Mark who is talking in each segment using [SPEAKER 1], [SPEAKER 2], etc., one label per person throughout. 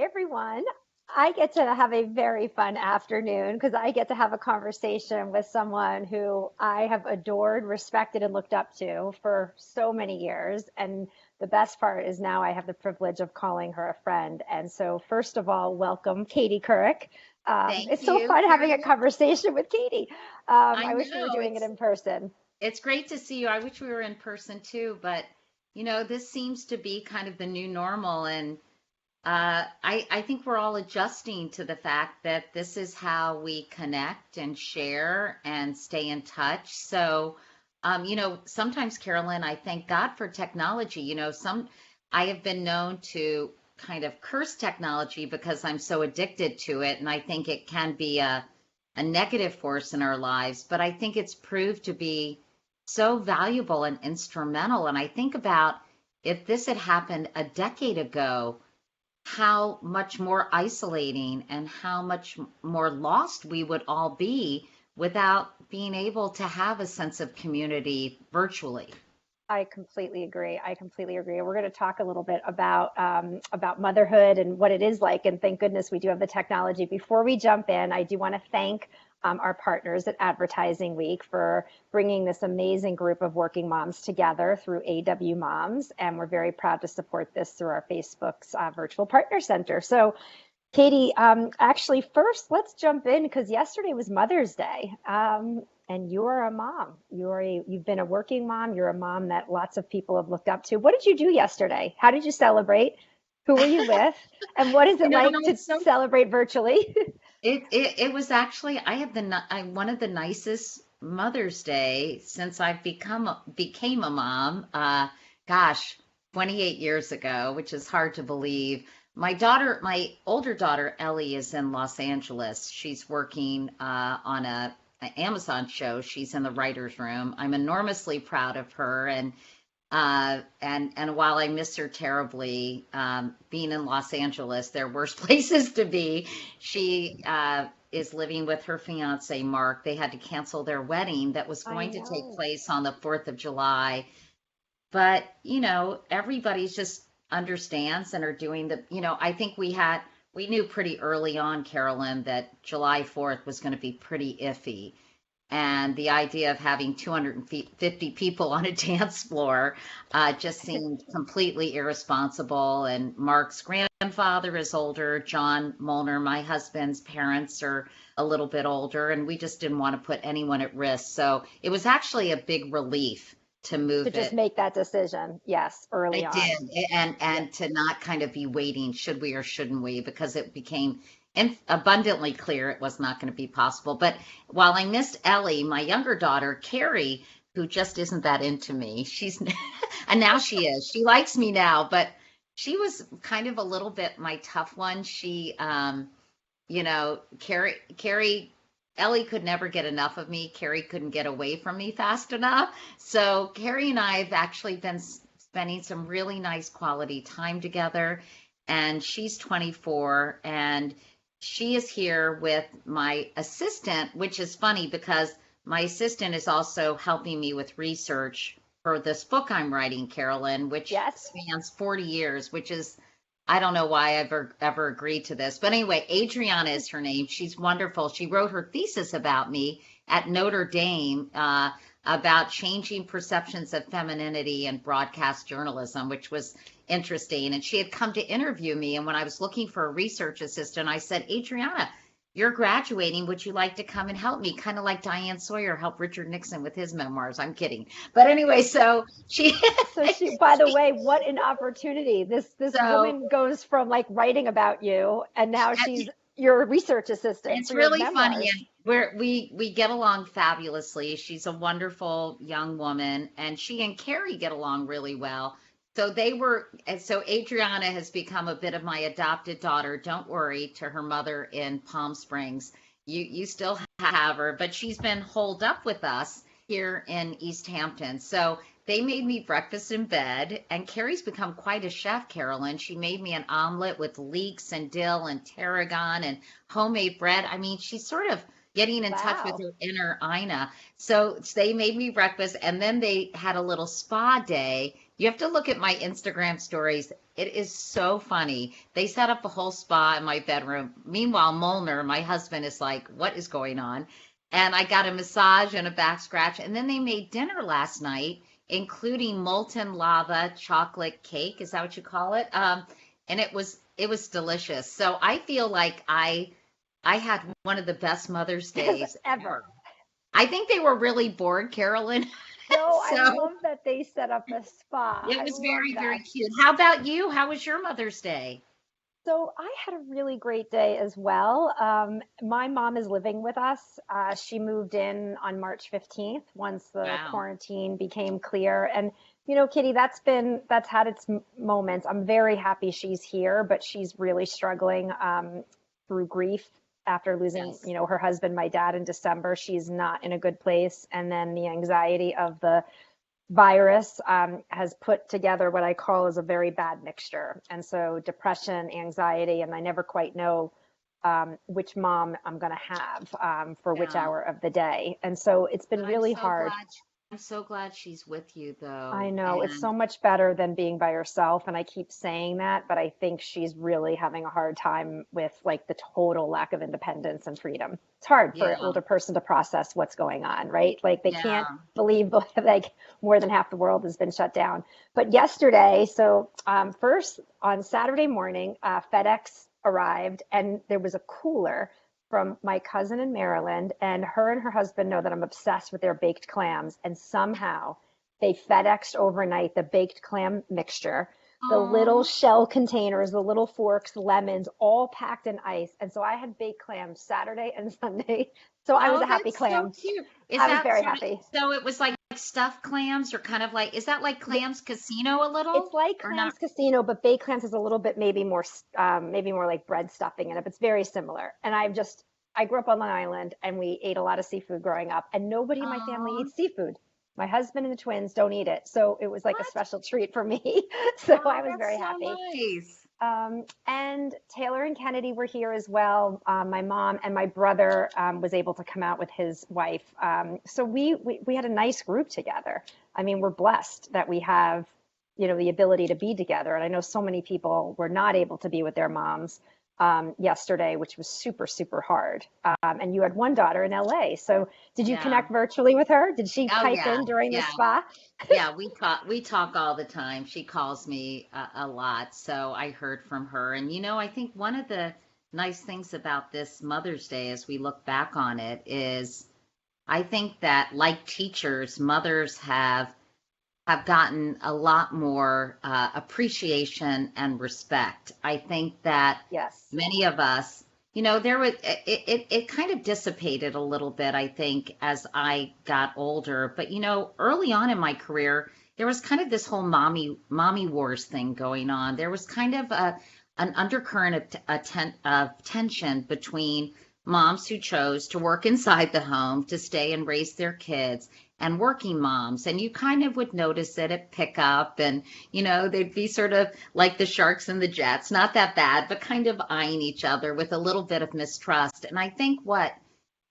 [SPEAKER 1] Everyone. I get to have a very fun afternoon because I get to have a conversation with someone who I have adored, respected, and looked up to for so many years. And the best part is now I have the privilege of calling her a friend. And so, first of all, welcome, Katie Couric.
[SPEAKER 2] Thank
[SPEAKER 1] It's so
[SPEAKER 2] you,
[SPEAKER 1] fun having a
[SPEAKER 2] Carolyn.
[SPEAKER 1] conversation with Katie.
[SPEAKER 2] I
[SPEAKER 1] I wish we were
[SPEAKER 2] know
[SPEAKER 1] doing it in person.
[SPEAKER 2] it's great to see you. I wish we were in person too, but this seems to be kind of the new normal, and I think we're all adjusting to the fact that this is how we connect and share and stay in touch. So, sometimes, Carolyn, I thank God for technology. I have been known to kind of curse technology because I'm so addicted to it, and I think it can be a negative force in our lives, but I think it's proved to be so valuable and instrumental. And I think about if this had happened a decade ago, how much more isolating and how much more lost we would all be without being able to have a sense of community virtually.
[SPEAKER 1] I completely agree. I completely agree. We're going to talk a little bit about motherhood and what it is like. And thank goodness we do have the technology. Before we jump in, I do want to thank our partners at Advertising Week for bringing this amazing group of working moms together through AWMoms. And we're very proud to support this through our Facebook's Virtual Partner Center. So, Katie, actually, first, let's jump in because yesterday was Mother's Day. And you're a mom. You've been a working mom. You're a mom that lots of people have looked up to. What did you do yesterday? How did you celebrate? Who were you with? And what is it like to
[SPEAKER 2] It's so
[SPEAKER 1] celebrate virtually?
[SPEAKER 2] it was actually I one of the nicest Mother's Day since I've became a mom. Gosh, 28 years ago, which is hard to believe. My older daughter Ellie is in Los Angeles. She's working on a Amazon show. She's in the writer's room. I'm enormously proud of her, and while I miss her terribly, being in Los Angeles, there are worse places to be. She is living with her fiance Mark. They had to cancel their wedding that was
[SPEAKER 1] I
[SPEAKER 2] going to take
[SPEAKER 1] know.
[SPEAKER 2] place on the 4th of July. But everybody's just understands and are doing I think we knew pretty early on, Carolyn, that July 4th was going to be pretty iffy. And the idea of having 250 people on a dance floor just seemed completely irresponsible. And Mark's grandfather is older. John Molnar, my husband's parents, are a little bit older, and we just didn't want to put anyone at risk. So it was actually a big relief to
[SPEAKER 1] To
[SPEAKER 2] move
[SPEAKER 1] just
[SPEAKER 2] it.
[SPEAKER 1] make that decision, yes, early
[SPEAKER 2] It
[SPEAKER 1] on.
[SPEAKER 2] did, and
[SPEAKER 1] Yeah.
[SPEAKER 2] to not kind of be waiting, should we or shouldn't we, because it became abundantly clear it was not going to be possible. But while I missed Ellie, my younger daughter, Carrie, who just isn't that into me, she's and now she is. She likes me now, but she was kind of a little bit my tough one. Carrie, Ellie could never get enough of me. Carrie couldn't get away from me fast enough. So Carrie and I have actually been spending some really nice quality time together. And she's 24, and she is here with my assistant, which is funny because my assistant is also helping me with research for this book I'm writing, Carolyn, which
[SPEAKER 1] Yes.
[SPEAKER 2] spans 40 years, which is, I don't know why I ever agreed to this. But anyway, Adriana is her name. She's wonderful. She wrote her thesis about me at Notre Dame about changing perceptions of femininity in broadcast journalism, which was interesting. And she had come to interview me. And when I was looking for a research assistant, I said, Adriana, you're graduating. Would you like to come and help me? Kind of like Diane Sawyer helped Richard Nixon with his memoirs. I'm kidding. But anyway, so she,
[SPEAKER 1] So she, by the way, what an opportunity. This
[SPEAKER 2] so
[SPEAKER 1] woman goes from like writing about you and now she's your research assistant
[SPEAKER 2] it's
[SPEAKER 1] for your
[SPEAKER 2] really funny,
[SPEAKER 1] memoirs.
[SPEAKER 2] and we get along fabulously. She's a wonderful young woman, and she and Carrie get along really well. And so Adriana has become a bit of my adopted daughter. Don't worry, to her mother in Palm Springs. You still have her, but she's been holed up with us here in East Hampton. So they made me breakfast in bed, and Carrie's become quite a chef, Carolyn. She made me an omelet with leeks and dill and tarragon and homemade bread. I mean, she's sort of getting in touch with
[SPEAKER 1] Wow.
[SPEAKER 2] her inner Ina. So they made me breakfast, and then they had a little spa day You have to look at my Instagram stories. It is so funny. They set up a whole spa in my bedroom. Meanwhile, Molnar, my husband, is like, what is going on? And I got a massage and a back scratch. And then they made dinner last night, including molten lava chocolate cake. Is that what you call it? And it was delicious. So I feel like I had one of the best Mother's Days
[SPEAKER 1] Ever.
[SPEAKER 2] ever. I think they were really bored, Carolyn.
[SPEAKER 1] No, I
[SPEAKER 2] So
[SPEAKER 1] love that they set up a spa.
[SPEAKER 2] it
[SPEAKER 1] I
[SPEAKER 2] was
[SPEAKER 1] love
[SPEAKER 2] very, very
[SPEAKER 1] that.
[SPEAKER 2] cute. How about you? How was your Mother's Day?
[SPEAKER 1] So I had a really great day as well. My mom is living with us. She moved in on March 15th once the
[SPEAKER 2] Wow.
[SPEAKER 1] quarantine became clear. And, Kitty, that's had its moments. I'm very happy she's here, but she's really struggling through grief after losing,
[SPEAKER 2] Yes.
[SPEAKER 1] her husband, my dad, in December. She's not in a good place. And then the anxiety of the virus has put together what I call as a very bad mixture. And so depression, anxiety, and I never quite know which mom I'm going to have for which
[SPEAKER 2] Yeah.
[SPEAKER 1] hour of the day. And so it's been
[SPEAKER 2] But I'm
[SPEAKER 1] really
[SPEAKER 2] so
[SPEAKER 1] hard.
[SPEAKER 2] glad I'm so glad she's with you
[SPEAKER 1] I
[SPEAKER 2] though.
[SPEAKER 1] know it's
[SPEAKER 2] And
[SPEAKER 1] so much better than being by herself. And I keep saying that, but I think she's really having a hard time with like the total lack of independence and freedom. It's hard for an
[SPEAKER 2] yeah,
[SPEAKER 1] older person to process what's going on, right? Like they can't
[SPEAKER 2] yeah.
[SPEAKER 1] believe like more than half the world has been shut down. But yesterday, so first on Saturday morning, FedEx arrived and there was a cooler from my cousin in Maryland, and her husband know that I'm obsessed with their baked clams, and somehow they FedExed overnight the baked clam mixture, the little
[SPEAKER 2] Oh,
[SPEAKER 1] shell containers, the little forks, lemons, all packed in ice. And so I had baked clams Saturday and Sunday. So I was
[SPEAKER 2] oh,
[SPEAKER 1] a happy
[SPEAKER 2] that's so
[SPEAKER 1] clam.
[SPEAKER 2] cute. Is
[SPEAKER 1] I was
[SPEAKER 2] that
[SPEAKER 1] very
[SPEAKER 2] sort of
[SPEAKER 1] happy.
[SPEAKER 2] so it was like stuffed clams or kind of like is that like clams casino a
[SPEAKER 1] It's
[SPEAKER 2] little
[SPEAKER 1] like
[SPEAKER 2] or not?
[SPEAKER 1] clams casino, but baked clams is a little bit maybe more like bread stuffing in it. But it's very similar. And I grew up on Long Island and we ate a lot of seafood growing up, and nobody in my family
[SPEAKER 2] Oh,
[SPEAKER 1] eats seafood. My husband and the twins don't eat it, so it was like a
[SPEAKER 2] what?
[SPEAKER 1] special treat for me. So
[SPEAKER 2] Oh,
[SPEAKER 1] I was
[SPEAKER 2] that's
[SPEAKER 1] very
[SPEAKER 2] so
[SPEAKER 1] happy.
[SPEAKER 2] nice.
[SPEAKER 1] And Taylor and Kennedy were here as well. My mom and my brother was able to come out with his wife. So we had a nice group together. I mean, we're blessed that we have, the ability to be together. And I know so many people were not able to be with their moms yesterday, which was super, super hard. And you had one daughter in LA. So did you
[SPEAKER 2] Yeah.
[SPEAKER 1] connect virtually with her? Did she
[SPEAKER 2] Oh
[SPEAKER 1] pipe
[SPEAKER 2] yeah.
[SPEAKER 1] in during the
[SPEAKER 2] Yeah.
[SPEAKER 1] spa?
[SPEAKER 2] Yeah, we talk all the time. She calls me a lot, so I heard from her. And I think one of the nice things about this Mother's Day as we look back on it is I think that like teachers, mothers have gotten a lot more appreciation and respect. I think that
[SPEAKER 1] Yes.
[SPEAKER 2] many of us, there was it kind of dissipated a little bit, I think, as I got older. But early on in my career, there was kind of this whole mommy wars thing going on. There was kind of an undercurrent of tension between moms who chose to work inside the home to stay and raise their kids and working moms. And you kind of would notice it at pickup and, they'd be sort of like the Sharks and the Jets, not that bad, but kind of eyeing each other with a little bit of mistrust. And I think what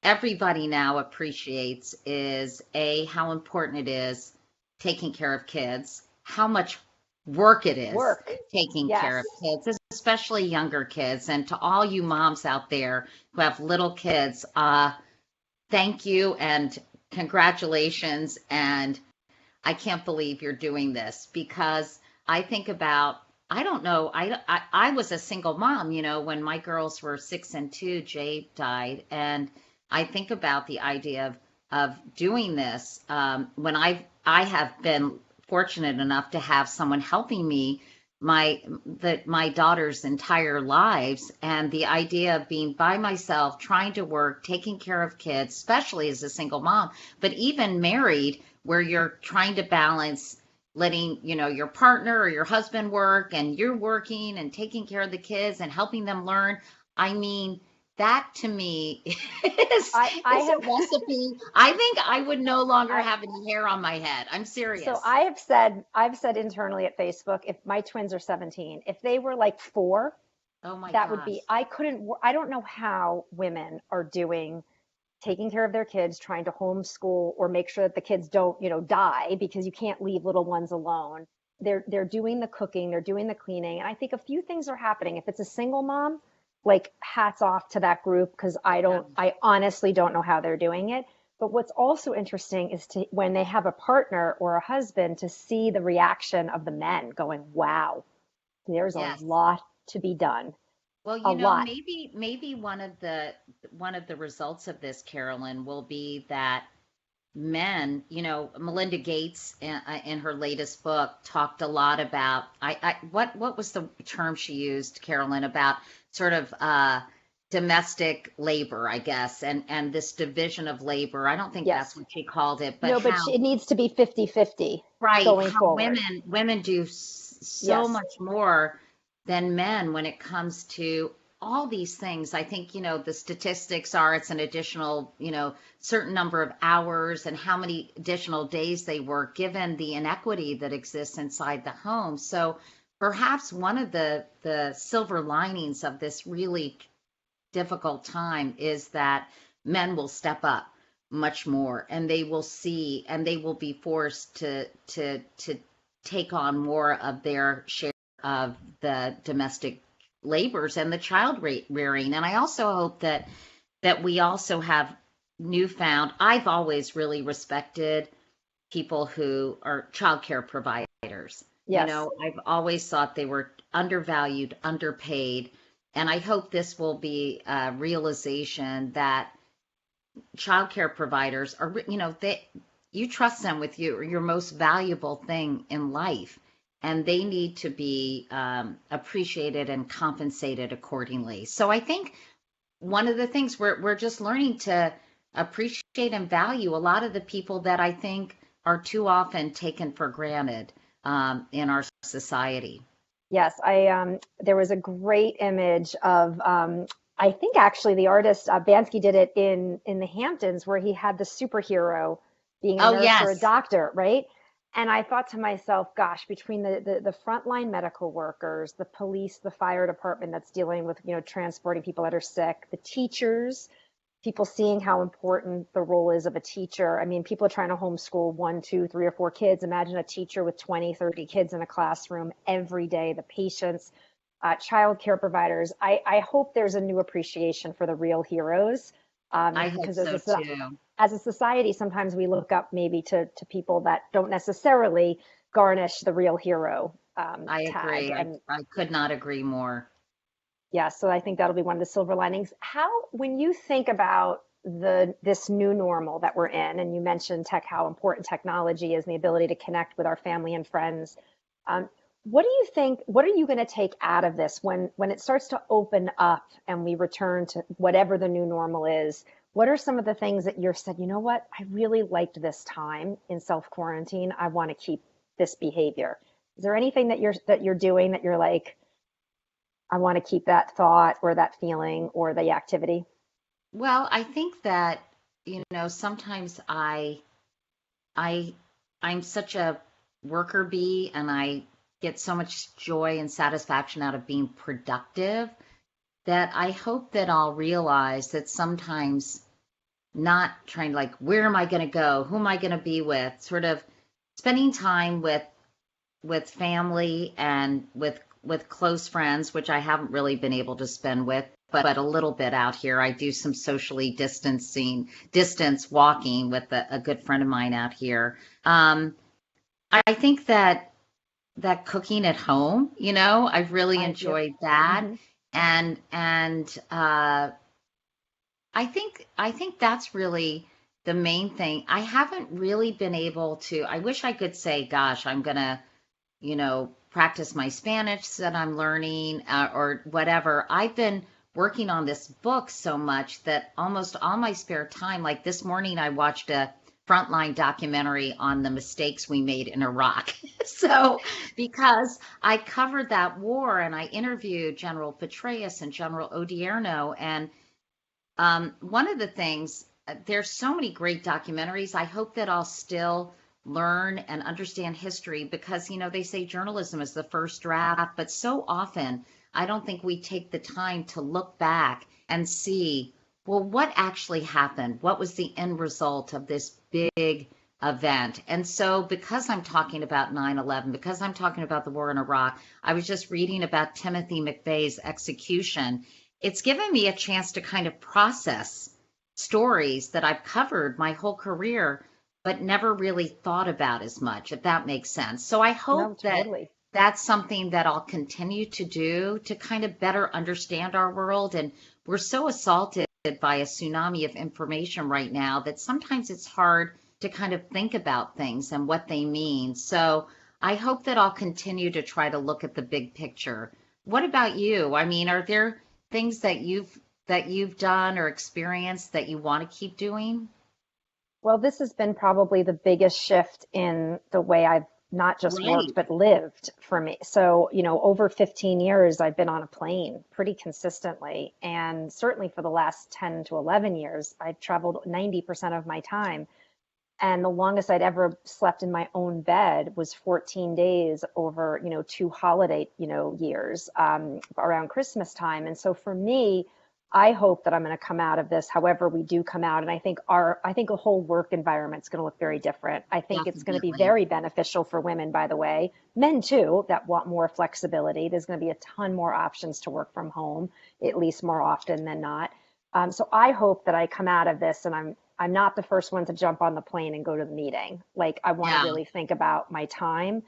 [SPEAKER 2] everybody now appreciates is how important it is taking care of kids, how much work it is
[SPEAKER 1] Work.
[SPEAKER 2] taking care of
[SPEAKER 1] Yes.
[SPEAKER 2] kids, especially younger kids. And to all you moms out there who have little kids, thank you and congratulations. And I can't believe you're doing this because I think about, I don't know, I was a single mom, when my girls were 6 and 2, Jay died. And I think about the idea of doing this when I have been fortunate enough to have someone helping me my daughter's entire lives, and the idea of being by myself trying to work taking care of kids, especially as a single mom, but even married where you're trying to balance letting your partner or your husband work and you're working and taking care of the kids and helping them learn. I mean, that to me is
[SPEAKER 1] I
[SPEAKER 2] is a
[SPEAKER 1] have
[SPEAKER 2] recipe. I think I would no longer
[SPEAKER 1] I,
[SPEAKER 2] have any hair on my head. I'm
[SPEAKER 1] So
[SPEAKER 2] serious.
[SPEAKER 1] I've said internally at Facebook, if my twins are 17, if they were like 4,
[SPEAKER 2] Oh my
[SPEAKER 1] that would
[SPEAKER 2] gosh.
[SPEAKER 1] be, I don't know how women are doing taking care of their kids, trying to homeschool or make sure that the kids don't, die because you can't leave little ones alone. they're doing the cooking, they're doing the cleaning. And I think a few things are happening. If it's a single mom, like hats off to that group, because
[SPEAKER 2] Yeah.
[SPEAKER 1] I honestly don't know how they're doing it. But what's also interesting is to when they have a partner or a husband to see the reaction of the men going, wow, there's a
[SPEAKER 2] Yes.
[SPEAKER 1] lot to be done.
[SPEAKER 2] Well,
[SPEAKER 1] A lot.
[SPEAKER 2] maybe one of the results of this, Carolyn, will be that men, Melinda Gates in her latest book talked a lot about what was the term she used, Carolyn, about sort of domestic labor, I guess, and this division of labor. I don't think that's
[SPEAKER 1] Yes.
[SPEAKER 2] what she called it, but
[SPEAKER 1] No, but
[SPEAKER 2] how
[SPEAKER 1] it needs to be 50-50
[SPEAKER 2] right,
[SPEAKER 1] going
[SPEAKER 2] how
[SPEAKER 1] forward.
[SPEAKER 2] women do so
[SPEAKER 1] Yes.
[SPEAKER 2] much more than men when it comes to all these things. I think, the statistics are it's an additional, certain number of hours and how many additional days they work given the inequity that exists inside the home. So perhaps one of the silver linings of this really difficult time is that men will step up much more and they will see and they will be forced to take on more of their share of the domestic labors and the child rearing. And I also hope that we also have newfound, I've always really respected people who are childcare providers.
[SPEAKER 1] Yes.
[SPEAKER 2] I've always thought they were undervalued, underpaid. And I hope this will be a realization that childcare providers are, you trust them with your most valuable thing in life, and they need to be appreciated and compensated accordingly. So I think one of the things we're just learning to appreciate and value a lot of the people that I think are too often taken for granted in our society.
[SPEAKER 1] Yes, I there was a great image of I think actually the artist Bansky did it in the Hamptons where he had the superhero being a
[SPEAKER 2] Oh,
[SPEAKER 1] nurse or a
[SPEAKER 2] yes.
[SPEAKER 1] doctor, right? And I thought to myself, gosh, between the frontline medical workers, the police, the fire department that's dealing with, transporting people that are sick, the teachers, people seeing how important the role is of a teacher. I mean, people are trying to homeschool one, two, three, or four kids. Imagine a teacher with 20, 30 kids in a classroom every day, the patients, child care providers. I hope there's a new appreciation for the real heroes.
[SPEAKER 2] I hope
[SPEAKER 1] Because
[SPEAKER 2] so too.
[SPEAKER 1] as a society, sometimes we look up maybe to people that don't necessarily garnish the real hero
[SPEAKER 2] I
[SPEAKER 1] tag.
[SPEAKER 2] agree.
[SPEAKER 1] And
[SPEAKER 2] I could not agree more.
[SPEAKER 1] yeah, so I think that'll be one of the silver linings. How, when you think about this new normal that we're in, and you mentioned how important technology is and the ability to connect with our family and friends, um, what do you think? What are you going to take out of this when it starts to open up and we return to whatever the new normal is? What are some of the things that you've said, you know what, I really liked this time in self quarantine. I want to keep this behavior. Is there anything that you're doing that you're like, I want to keep that thought or that feeling or the activity?
[SPEAKER 2] Well, I think that, sometimes I I'm such a worker bee and I get so much joy and satisfaction out of being productive that I hope that I'll realize that sometimes not trying to like, where am I going to go? Who am I going to be with? Sort of spending time with family and with close friends, which I haven't really been able to spend with, but a little bit out here. I do some socially distance walking with a good friend of mine out here. I think that cooking at home, I've really
[SPEAKER 1] Yep.
[SPEAKER 2] enjoyed that,
[SPEAKER 1] Hmm.
[SPEAKER 2] and I think that's really the main thing. I haven't really been able to. I wish I could say, gosh, I'm gonna practice my Spanish that I'm learning or whatever. I've been working on this book so much that almost all my spare time, like this morning, I watched a Frontline documentary on the mistakes we made in Iraq. So, because I covered that war and I interviewed General Petraeus and General Odierno, and one of the things, there's so many great documentaries. I hope that I'll still learn and understand history because, they say journalism is the first draft, but so often I don't think we take the time to look back and see, well, what actually happened? What was the end result of this big event. And so, because I'm talking about 9/11, because I'm talking about the war in Iraq, I was just reading about Timothy McVeigh's execution. It's given me a chance to kind of process stories that I've covered my whole career, but never really thought about as much, if that makes sense. So I
[SPEAKER 1] No,
[SPEAKER 2] hope that
[SPEAKER 1] totally.
[SPEAKER 2] that's something that I'll continue to do to kind of better understand our world. And we're so assaulted by a tsunami of information right now that sometimes it's hard to kind of think about things and what they mean. So I hope that I'll continue to try to look at the big picture. What about you? I mean, are there things that you've done or experienced that you want to keep doing?
[SPEAKER 1] Well, this has been probably the biggest shift in the way I've not just worked,
[SPEAKER 2] Right.
[SPEAKER 1] but lived for me. So, over 15 years, I've been on a plane pretty consistently. And certainly for the last 10 to 11 years, I've traveled 90% of my time. And the longest I'd ever slept in my own bed was 14 days over, two holiday, years around Christmas time. And so for me, I hope that I'm going to come out of this, however we do come out. And I think a whole work environment's going to look very different. I think it's going to be
[SPEAKER 2] Definitely.
[SPEAKER 1] very beneficial for women, by the way, men too, that want more flexibility. There's going to be a ton more options to work from home, at least more often than not. So I hope that I come out of this and I'm not the first one to jump on the plane and go to the meeting. Like I want to
[SPEAKER 2] Yeah.
[SPEAKER 1] really think about my time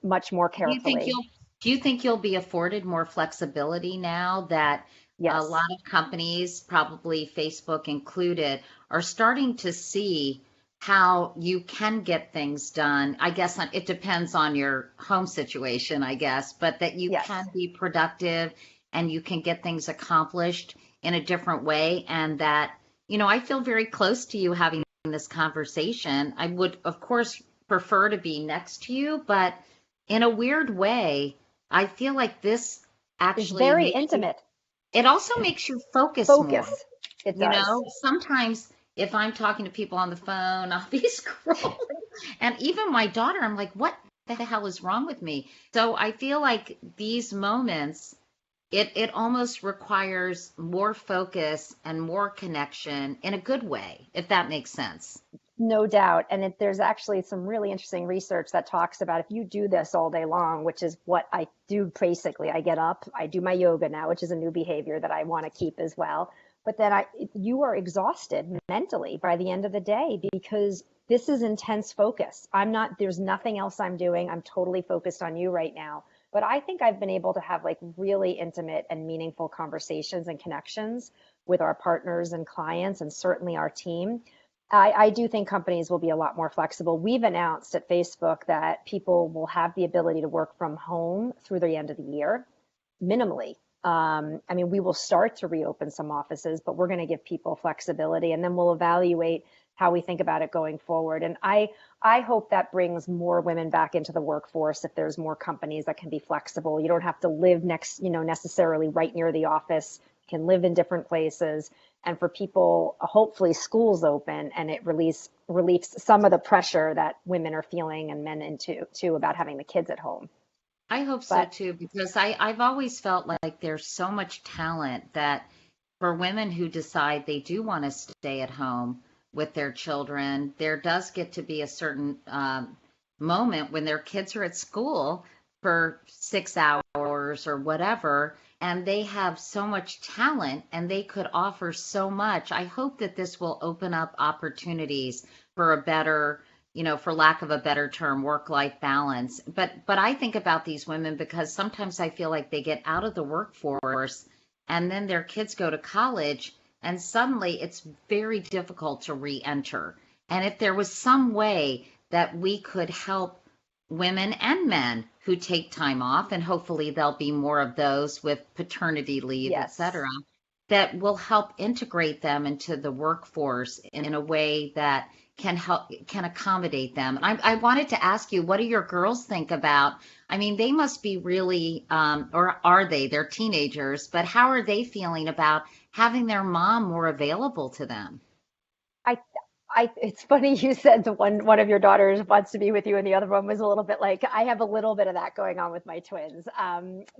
[SPEAKER 1] much more
[SPEAKER 2] Do you think
[SPEAKER 1] carefully.
[SPEAKER 2] you'll do you think you'll be afforded more flexibility now that a lot
[SPEAKER 1] Yes,
[SPEAKER 2] of companies, probably Facebook included, are starting to see how you can get things done? I guess it depends on your home situation, I guess, but that you can
[SPEAKER 1] yes.
[SPEAKER 2] be productive and you can get things accomplished in a different way. And that, I feel very close to you having this conversation. I would, of course, prefer to be next to you, but in a weird way, I feel like this
[SPEAKER 1] It's
[SPEAKER 2] actually
[SPEAKER 1] very
[SPEAKER 2] makes you,
[SPEAKER 1] intimate.
[SPEAKER 2] it also makes you focus more.
[SPEAKER 1] Focus. It does.
[SPEAKER 2] Sometimes if I'm talking to people on the phone, I'll be scrolling. And even my daughter, I'm like, what the hell is wrong with me? So I feel like these moments, it almost requires more focus and more connection in a good way, if that makes sense.
[SPEAKER 1] No doubt. And there's actually some really interesting research that talks about if you do this all day long, which is what I do basically. I get up, I do my yoga now, which is a new behavior that I want to keep as well. But then you are exhausted mentally by the end of the day because this is intense focus. There's nothing else I'm doing. I'm totally focused on you right now. But I think I've been able to have like really intimate and meaningful conversations and connections with our partners and clients and certainly our team. I do think companies will be a lot more flexible. We've announced at Facebook that people will have the ability to work from home through the end of the year, minimally. I mean, we will start to reopen some offices, but we're going to give people flexibility, and then we'll evaluate how we think about it going forward. And I hope that brings more women back into the workforce if there's more companies that can be flexible. You don't have to live next, necessarily right near the office. You can live in different places, and for people, hopefully schools open and it relieves some of the pressure that women are feeling and men into too about having the kids at home.
[SPEAKER 2] I hope so
[SPEAKER 1] But
[SPEAKER 2] too, because I've always felt like there's so much talent that for women who decide they do want to stay at home with their children, there does get to be a certain moment when their kids are at school for 6 hours or whatever, and they have so much talent and they could offer so much. I hope that this will open up opportunities for a better, for lack of a better term, work-life balance. But I think about these women because sometimes I feel like they get out of the workforce and then their kids go to college and suddenly it's very difficult to re-enter. And if there was some way that we could help women and men who take time off, and hopefully there'll be more of those with paternity leave, et
[SPEAKER 1] yes,
[SPEAKER 2] cetera, that will help integrate them into the workforce in a way that can accommodate them. I wanted to ask you, what do your girls think about? I mean, they must be really, or are they? They're teenagers, but how are they feeling about having their mom more available to them?
[SPEAKER 1] I, it's funny you said the one of your daughters wants to be with you, and the other one was a little bit like I have a little bit of that going on with my twins.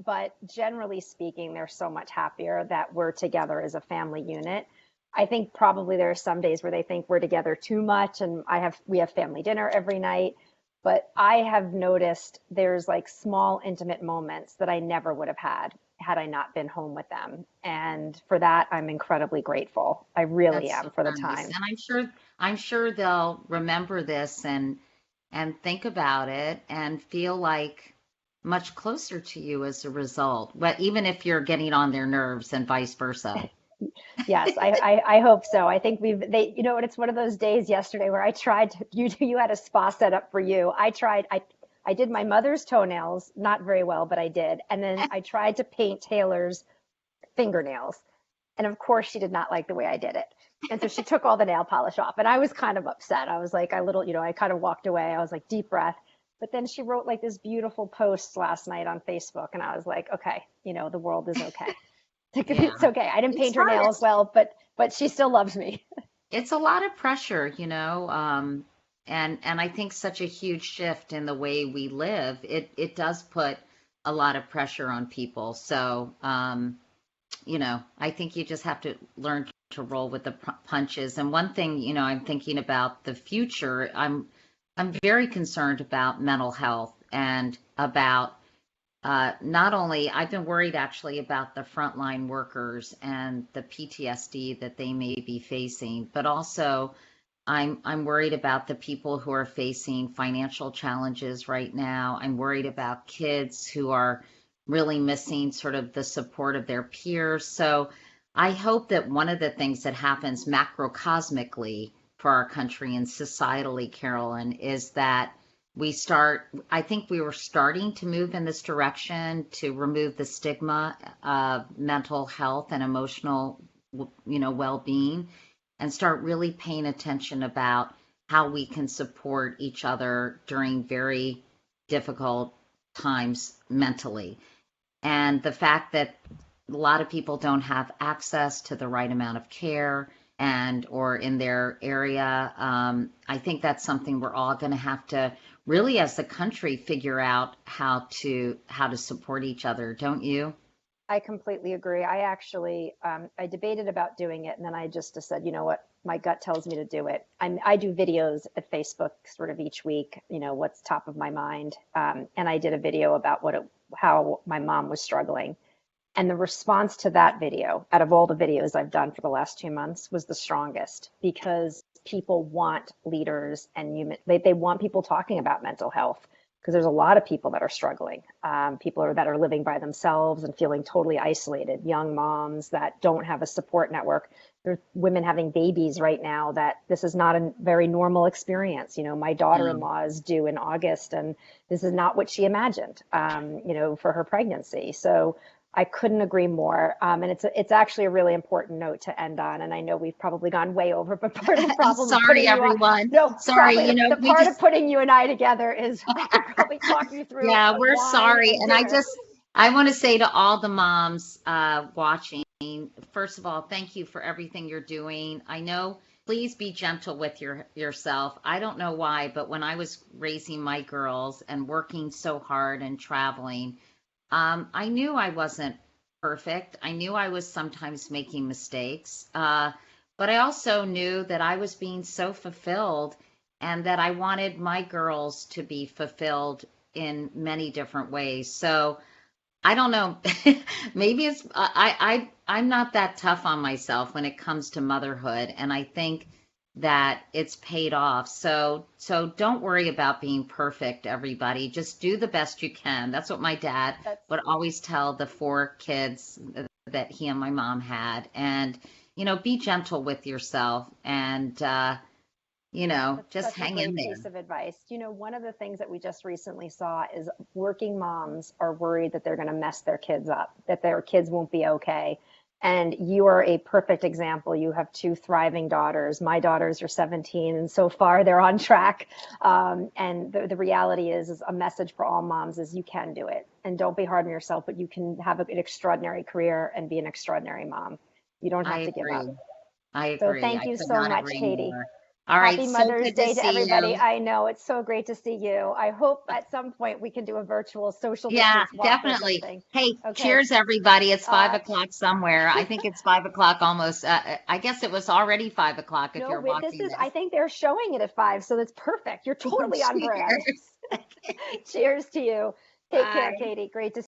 [SPEAKER 1] But generally speaking, they're so much happier that we're together as a family unit. I think probably there are some days where they think we're together too much, and we have family dinner every night. But I have noticed there's like small intimate moments that I never would have had I not been home with them. And for that, I'm incredibly grateful. I really
[SPEAKER 2] That's so
[SPEAKER 1] am for the
[SPEAKER 2] nice.
[SPEAKER 1] time.
[SPEAKER 2] And I'm sure they'll remember this and think about it and feel like much closer to you as a result. But even if you're getting on their nerves and vice versa.
[SPEAKER 1] Yes, I hope so. I think you know what, it's one of those days yesterday where I tried to, you had a spa set up for you. I did my mother's toenails, not very well, but I did. And then I tried to paint Taylor's fingernails. And of course, she did not like the way I did it. And so she took all the nail polish off. And I was kind of upset. I was like, I kind of walked away. I was like, deep breath. But then she wrote like this beautiful post last night on Facebook. And I was like, okay, the world is okay.
[SPEAKER 2] Yeah.
[SPEAKER 1] It's okay. I didn't
[SPEAKER 2] It's
[SPEAKER 1] paint her
[SPEAKER 2] hard.
[SPEAKER 1] nails well, but she still loves me.
[SPEAKER 2] It's a lot of pressure, and I think such a huge shift in the way we live. It does put a lot of pressure on people. So, I think you just have to learn to roll with the punches. And one thing, I'm thinking about the future. I'm very concerned about mental health and about not only, I've been worried actually about the frontline workers and the PTSD that they may be facing, but also I'm worried about the people who are facing financial challenges right now. I'm worried about kids who are really missing sort of the support of their peers. So I hope that one of the things that happens macrocosmically for our country and societally, Carolyn, is that I think we were starting to move in this direction to remove the stigma of mental health and emotional, well-being, and start really paying attention about how we can support each other during very difficult times mentally. And the fact that a lot of people don't have access to the right amount of care and or in their area, I think that's something we're all going to have to really, as a country, figure out how to support each other, don't you?
[SPEAKER 1] I completely agree. I actually, I debated about doing it, and then I just said, you know what, my gut tells me to do it. I do videos at Facebook sort of each week, what's top of my mind. And I did a video about how my mom was struggling. And the response to that video, out of all the videos I've done for the last 2 months, was the strongest because people want leaders and they want people talking about mental health because there's a lot of people that are struggling. People that are living by themselves and feeling totally isolated, young moms that don't have a support network. There's women having babies right now that this is not a very normal experience. My
[SPEAKER 2] No,
[SPEAKER 1] daughter-in-law is due in August, and this is not what she imagined, for her pregnancy. So I couldn't agree more. And it's actually a really important note to end on. And I know we've probably gone way over, but part of the problem of
[SPEAKER 2] sorry,
[SPEAKER 1] putting you on,
[SPEAKER 2] everyone.
[SPEAKER 1] no,
[SPEAKER 2] Sorry,
[SPEAKER 1] probably the
[SPEAKER 2] we
[SPEAKER 1] part of
[SPEAKER 2] just,
[SPEAKER 1] putting you and I together is we could probably talk you through
[SPEAKER 2] yeah, we're
[SPEAKER 1] wine
[SPEAKER 2] sorry.
[SPEAKER 1] and
[SPEAKER 2] And I
[SPEAKER 1] dinner.
[SPEAKER 2] just, I want to say to all the moms watching, first of all, thank you for everything you're doing. I know, please be gentle with yourself. I don't know why, but when I was raising my girls and working so hard and traveling, I knew I wasn't perfect. I knew I was sometimes making mistakes. But I also knew that I was being so fulfilled and that I wanted my girls to be fulfilled in many different ways. So I don't know. Maybe I'm not that tough on myself when it comes to motherhood, and I think that it's paid off. So don't worry about being perfect, everybody. Just do the best you can. That's what my dad
[SPEAKER 1] That's
[SPEAKER 2] would always tell the four kids that he and my mom had. And be gentle with yourself and
[SPEAKER 1] That's
[SPEAKER 2] just
[SPEAKER 1] such a
[SPEAKER 2] hang in
[SPEAKER 1] great
[SPEAKER 2] there.
[SPEAKER 1] piece of advice. One of the things that we just recently saw is working moms are worried that they're going to mess their kids up, that their kids won't be okay. And you are a perfect example. You have two thriving daughters. My daughters are 17, and so far they're on track. And the reality is a message for all moms is you can do it. And don't be hard on yourself, but you can have an extraordinary career and be an extraordinary mom. You don't
[SPEAKER 2] I
[SPEAKER 1] have to give up.
[SPEAKER 2] agree. I
[SPEAKER 1] So
[SPEAKER 2] agree.
[SPEAKER 1] thank
[SPEAKER 2] I
[SPEAKER 1] you
[SPEAKER 2] could
[SPEAKER 1] so
[SPEAKER 2] not
[SPEAKER 1] much,
[SPEAKER 2] agree
[SPEAKER 1] Katie.
[SPEAKER 2] more. All right.
[SPEAKER 1] Happy
[SPEAKER 2] So
[SPEAKER 1] Mother's
[SPEAKER 2] good to
[SPEAKER 1] Day to
[SPEAKER 2] see
[SPEAKER 1] everybody.
[SPEAKER 2] you.
[SPEAKER 1] I know it's so great to see you. I hope at some point we can do a virtual social
[SPEAKER 2] Yeah,
[SPEAKER 1] distance walk or
[SPEAKER 2] definitely.
[SPEAKER 1] something.
[SPEAKER 2] Hey,
[SPEAKER 1] Okay.
[SPEAKER 2] cheers, everybody. It's five
[SPEAKER 1] Uh,
[SPEAKER 2] o'clock somewhere. I think it's 5 o'clock almost. I guess it was already 5 o'clock if
[SPEAKER 1] no,
[SPEAKER 2] you're
[SPEAKER 1] wait,
[SPEAKER 2] watching
[SPEAKER 1] I
[SPEAKER 2] this.
[SPEAKER 1] think they're showing it at 5, so that's perfect. You're totally on brand.
[SPEAKER 2] Cheers. Okay.
[SPEAKER 1] Cheers to you. Take care,
[SPEAKER 2] Bye.
[SPEAKER 1] Katie. Great to